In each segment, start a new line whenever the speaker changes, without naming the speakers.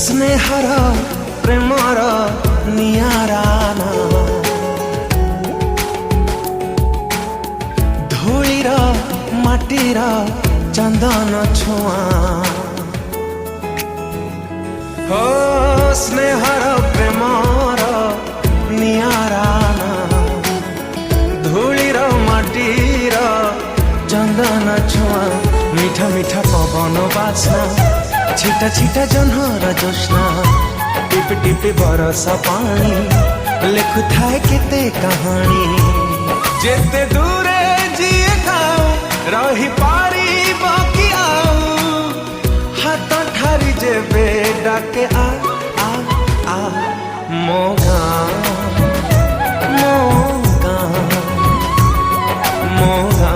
स्नेहर Premiere नियारा ना धूलीर माटीर चंदन छुआ हो स्नेहर प्रेमर नियारा ना धूलीर माटीर चंदन छुआ मीठा मीठा पवन बासना छिटा छिटा जन्हर जोस्ना टिप टिप बरस पानी लिखु थाए केते कहानी जेते दूरे जिए खाओ रही पारी बाकी आओ हाथ ठारी जेबे डाके आ आ आ मोगा मोगा मोगा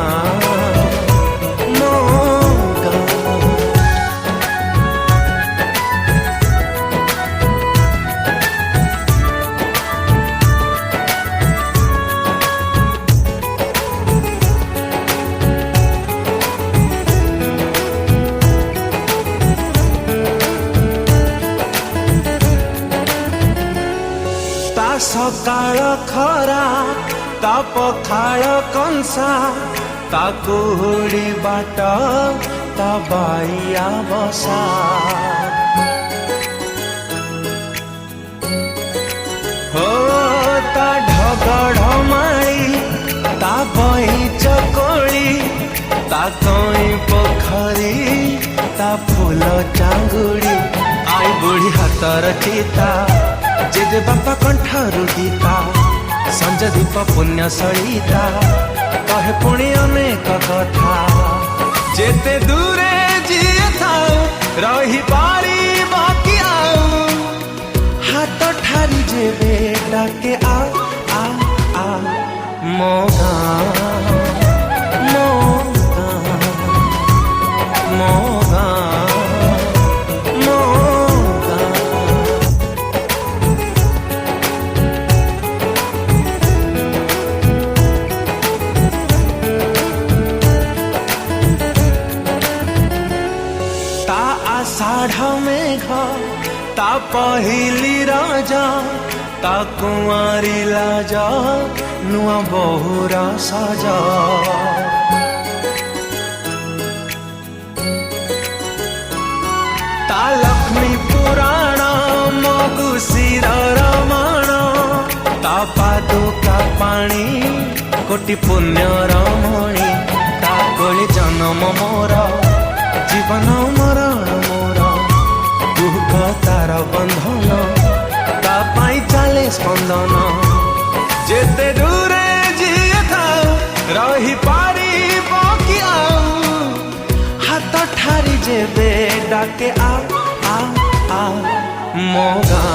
सकाळ खरा ता पखाळ कंसा ता कुहुडी बाट ता बाइया बसा हो ता ढगढमाई ता बहीच कोळी ता कई पोखरी ता फूल चांगुड़ी आई बुढ़ी हातर चिता जेजे बापा कंठरू गीता संजय दीप पुण्य सलिता कहे पुणी अनेक कथा जेते दूरे जिए थाओ रही पारी बाकी आओ हाथ ठारी जेबे डाके आ आ आ मोगा मोगा मोगा आषाढ़ मेघ ता पहिली राजा ता कुंवारी लाजा नुआ बहुरा साजा ता लक्ष्मी पुराण मगुशीर रमण ता पादुका पाणी कोटि पुण्य रमणी ता कोली जन्म मोर जीवन मरण मोर दुख तार बंधन ता पाई चाले स्पंदन जेते दूरे जिए थाओ रही पारी बाकी आओ हाथ ठारी जेबे डाके आ आ आ मोगा।